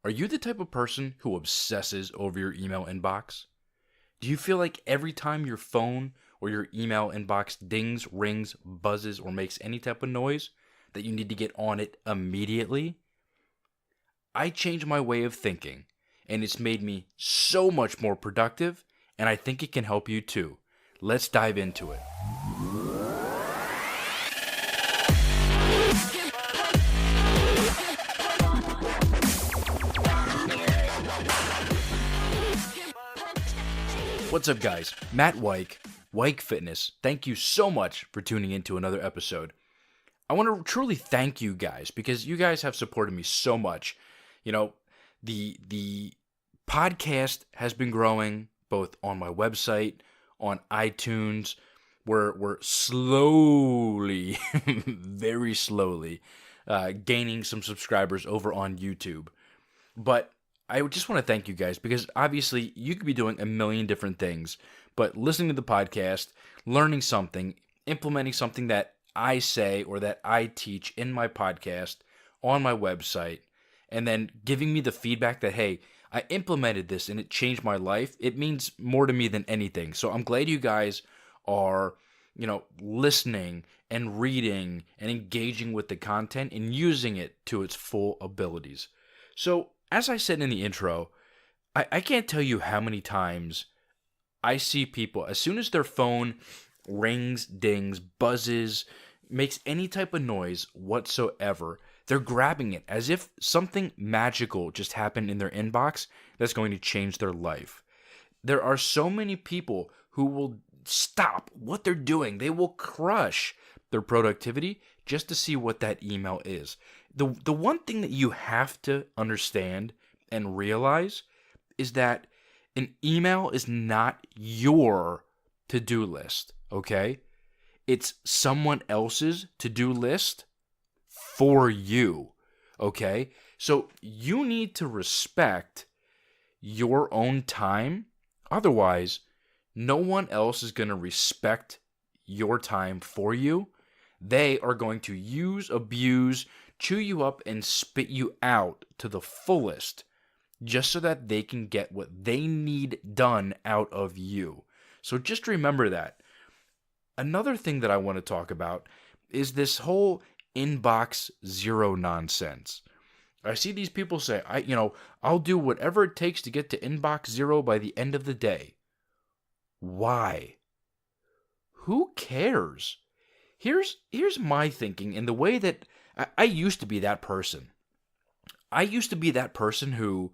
Are you the type of person who obsesses over your email inbox? Do you feel like every time your phone or your email inbox dings, rings, buzzes, or makes any type of noise that you need to get on it immediately? I changed my way of thinking, and it's made me so much more productive, and I think it can help you too. Let's dive into it. What's up, guys? Matt Weik, Weik Fitness. Thank you so much for tuning into another episode. I want to truly thank you guys because you guys have supported me so much. You know, the podcast has been growing both on my website, on iTunes. We're slowly, very slowly, gaining some subscribers over on YouTube. But I just want to thank you guys because obviously you could be doing a million different things, but listening to the podcast, learning something, implementing something that I say or that I teach in my podcast, on my website, and then giving me the feedback that, hey, I implemented this and it changed my life, it means more to me than anything. So I'm glad you guys are, listening and reading and engaging with the content and using it to its full abilities. So as I said in the intro, I can't tell you how many times I see people, as soon as their phone rings, dings, buzzes, makes any type of noise whatsoever, they're grabbing it as if something magical just happened in their inbox that's going to change their life. There are so many people who will stop what they're doing. They will crush their productivity just to see what that email is. The one thing that you have to understand and realize is that an email is not your to-do list, okay? It's someone else's to-do list for you, okay? So you need to respect your own time. Otherwise, no one else is going to respect your time for you. They are going to use, abuse, chew you up, and spit you out to the fullest just so that they can get what they need done out of you. So just remember that. Another thing that I want to talk about is this whole inbox zero nonsense. I see these people say, I'll do whatever it takes to get to inbox zero by the end of the day. Why? Who cares? Here's my thinking and the way that I used to be that person. I used to be that person who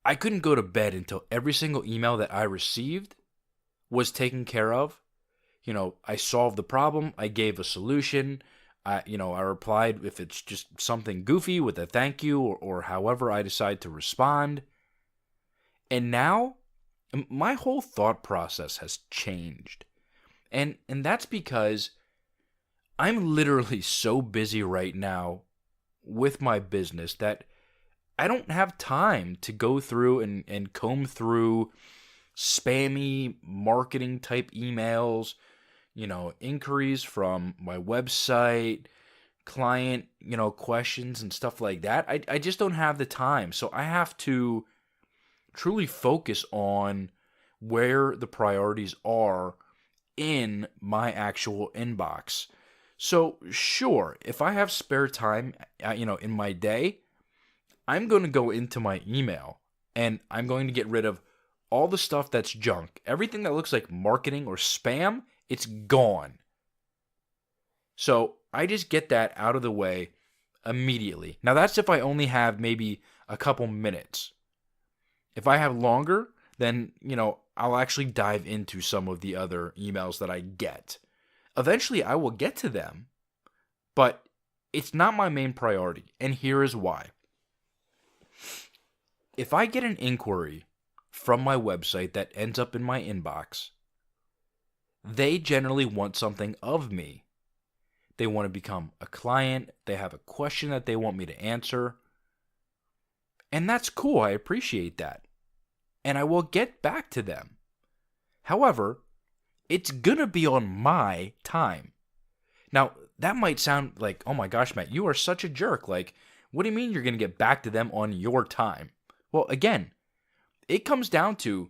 I couldn't go to bed until every single email that I received was taken care of. I solved the problem. I gave a solution. I replied if it's just something goofy with a thank you or however I decide to respond. And now my whole thought process has changed. And that's because I'm literally so busy right now with my business that I don't have time to go through and comb through spammy marketing type emails, inquiries from my website, client, questions and stuff like that. I just don't have the time. So I have to truly focus on where the priorities are in my actual inbox. So sure, if I have spare time, in my day, I'm going to go into my email and I'm going to get rid of all the stuff that's junk. Everything that looks like marketing or spam, it's gone. So I just get that out of the way immediately. Now that's if I only have maybe a couple minutes. If I have longer, then, I'll actually dive into some of the other emails that I get. Eventually, I will get to them, but it's not my main priority, and here is why. If I get an inquiry from my website that ends up in my inbox, they generally want something of me. They want to become a client, they have a question that they want me to answer, and that's cool, I appreciate that. And I will get back to them. However, it's gonna be on my time. Now, that might sound like, oh my gosh, Matt, you are such a jerk. Like, What do you mean you're going to get back to them on your time? Well, again, it comes down to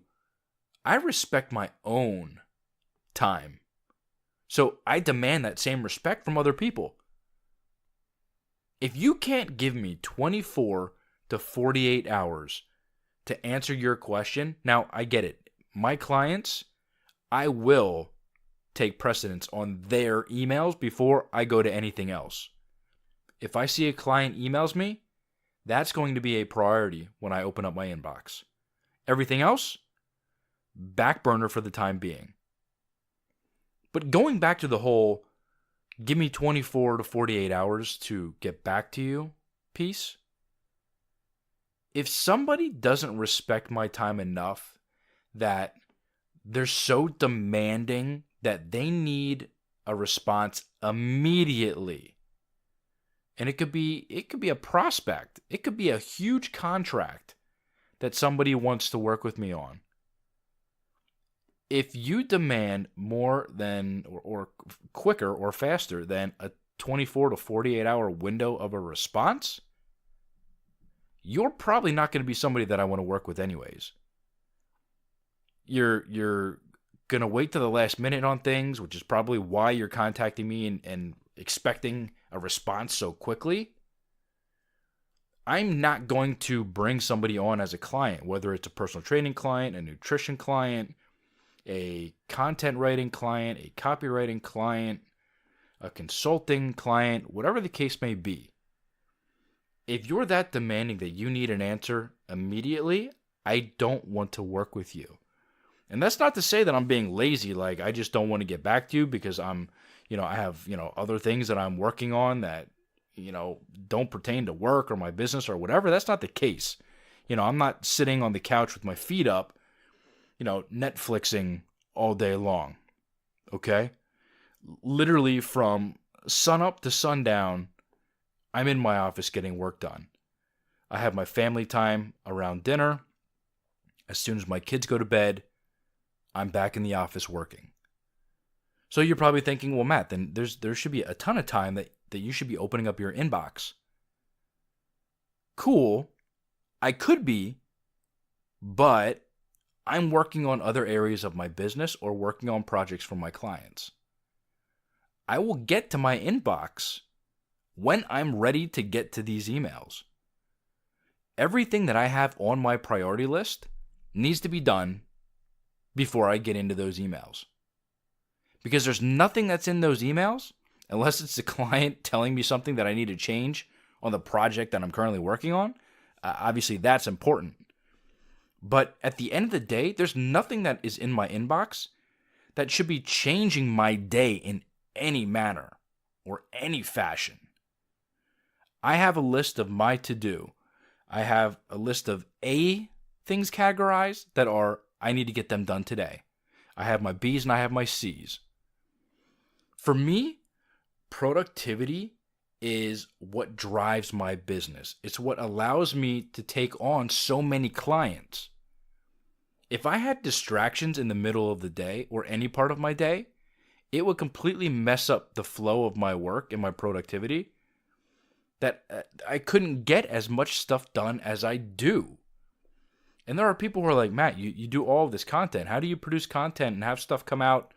I respect my own time. So I demand that same respect from other people. If you can't give me 24 to 48 hours to answer your question, now I get it. My clients, I will take precedence on their emails before I go to anything else. If I see a client emails me, that's going to be a priority when I open up my inbox. Everything else, back burner for the time being. But going back to the whole, give me 24 to 48 hours to get back to you piece. If somebody doesn't respect my time enough that they're so demanding that they need a response immediately, and it could be a prospect, it could be a huge contract that somebody wants to work with me on. If you demand more than or quicker or faster than a 24 to 48 hour window of a response, you're probably not going to be somebody that I want to work with anyways. You're going to wait to the last minute on things, which is probably why you're contacting me and expecting a response so quickly. I'm not going to bring somebody on as a client, whether it's a personal training client, a nutrition client, a content writing client, a copywriting client, a consulting client, whatever the case may be. If you're that demanding that you need an answer immediately, I don't want to work with you. And that's not to say that I'm being lazy, like I just don't want to get back to you because I have, other things that I'm working on that, don't pertain to work or my business or whatever. That's not the case. I'm not sitting on the couch with my feet up, Netflixing all day long. Okay? Literally from sunup to sundown, I'm in my office getting work done. I have my family time around dinner. As soon as my kids go to bed, I'm back in the office working. So you're probably thinking, well, Matt, then there should be a ton of time that you should be opening up your inbox. Cool. I could be, but I'm working on other areas of my business or working on projects for my clients. I will get to my inbox when I'm ready to get to these emails. Everything that I have on my priority list needs to be done before I get into those emails. Because there's nothing that's in those emails, unless it's the client telling me something that I need to change on the project that I'm currently working on. Obviously, that's important. But at the end of the day, there's nothing that is in my inbox that should be changing my day in any manner or any fashion. I have a list of my to-do. I have a list of A things categorized that are, I need to get them done today. I have my B's and I have my C's. For me, productivity is what drives my business. It's what allows me to take on so many clients. If I had distractions in the middle of the day or any part of my day, it would completely mess up the flow of my work and my productivity, that I couldn't get as much stuff done as I do. And there are people who are like, Matt, you do all of this content. How do you produce content and have stuff come out,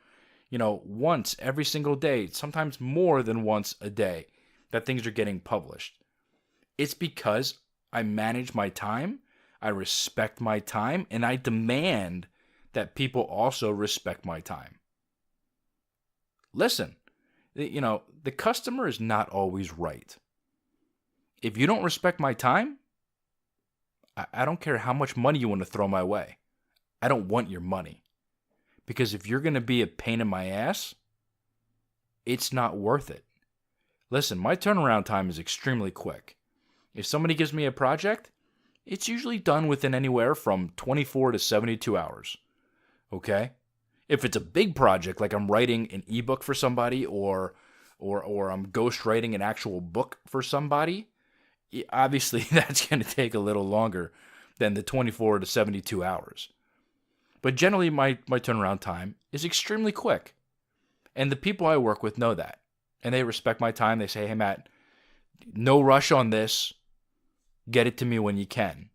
once every single day, sometimes more than once a day, that things are getting published? It's because I manage my time, I respect my time, and I demand that people also respect my time. Listen, the customer is not always right. If you don't respect my time, I don't care how much money you want to throw my way. I don't want your money. Because if you're going to be a pain in my ass, it's not worth it. Listen, my turnaround time is extremely quick. If somebody gives me a project, it's usually done within anywhere from 24 to 72 hours. Okay? If it's a big project, like I'm writing an ebook for somebody or I'm ghostwriting an actual book for somebody, obviously that's going to take a little longer than the 24 to 72 hours. But generally my turnaround time is extremely quick. And the people I work with know that. And they respect my time. They say, hey, Matt, no rush on this. get it to me when you can.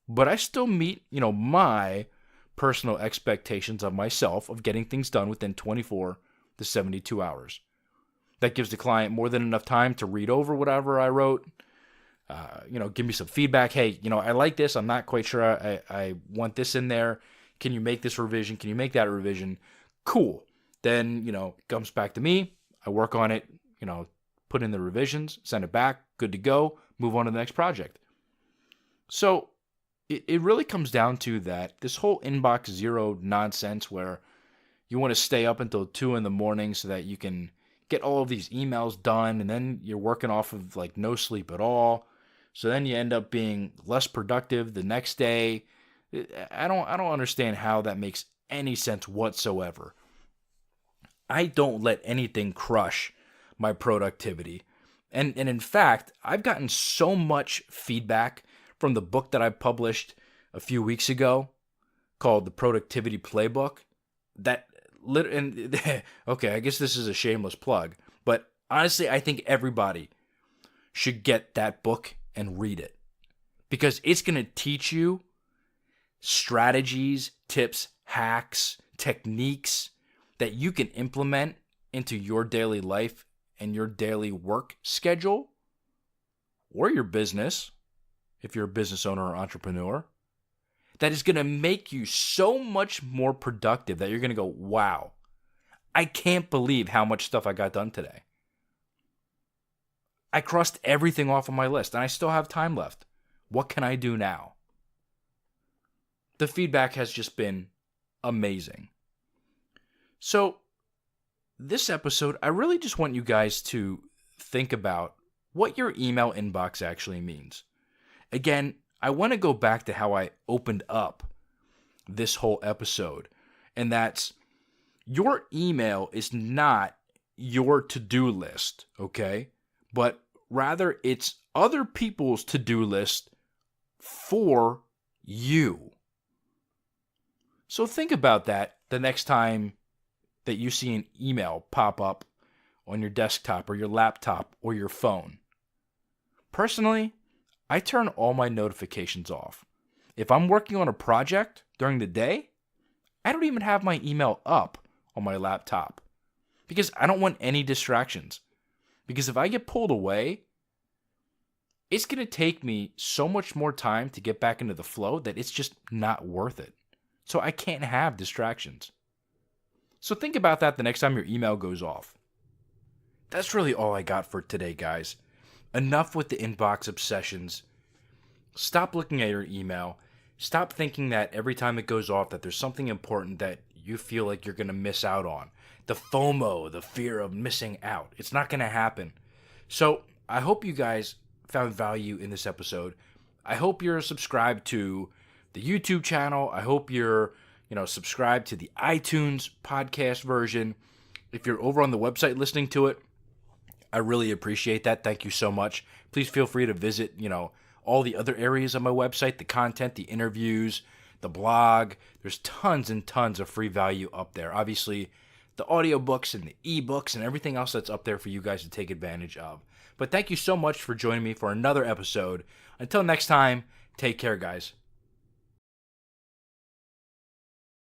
But I still meet, my personal expectations of myself of getting things done within 24 to 72 hours. That gives the client more than enough time to read over whatever I wrote, give me some feedback. Hey, I like this. I'm not quite sure I want this in there. Can you make this revision? Can you make that revision? Cool. Then, it comes back to me. I work on it, put in the revisions, send it back, good to go, move on to the next project. So it really comes down to that, this whole inbox zero nonsense where you want to stay up until 2 a.m. so that you can get all of these emails done, and then you're working off of like no sleep at all. So then you end up being less productive the next day. I don't understand how that makes any sense whatsoever. I don't let anything crush my productivity. And in fact, I've gotten so much feedback from the book that I published a few weeks ago called The Productivity Playbook that okay, I guess this is a shameless plug, but honestly, I think everybody should get that book and read it because it's going to teach you strategies, tips, hacks, techniques that you can implement into your daily life and your daily work schedule or your business, if you're a business owner or entrepreneur, that is going to make you so much more productive that you're going to go, wow, I can't believe how much stuff I got done today. I crossed everything off on my list and I still have time left. What can I do now? The feedback has just been amazing. So, this episode, I really just want you guys to think about what your email inbox actually means. Again, I want to go back to how I opened up this whole episode, and that's your email is not your to-do list, okay? But rather, it's other people's to-do list for you. So think about that the next time that you see an email pop up on your desktop or your laptop or your phone. Personally, I turn all my notifications off. If I'm working on a project during the day, I don't even have my email up on my laptop because I don't want any distractions. Because if I get pulled away, it's going to take me so much more time to get back into the flow that it's just not worth it. So I can't have distractions. So think about that the next time your email goes off. That's really all I got for today, guys. Enough with the inbox obsessions. Stop looking at your email. Stop thinking that every time it goes off that there's something important that you feel like you're going to miss out on. The FOMO, the fear of missing out. It's not going to happen. So I hope you guys found value in this episode. I hope you're subscribed to the YouTube channel. I hope you're, subscribed to the iTunes podcast version. If you're over on the website listening to it, I really appreciate that. Thank you so much. Please feel free to visit, all the other areas of my website, the content, the interviews, the blog. There's tons and tons of free value up there. Obviously, the audiobooks and the ebooks and everything else that's up there for you guys to take advantage of. But thank you so much for joining me for another episode. Until next time, take care, guys.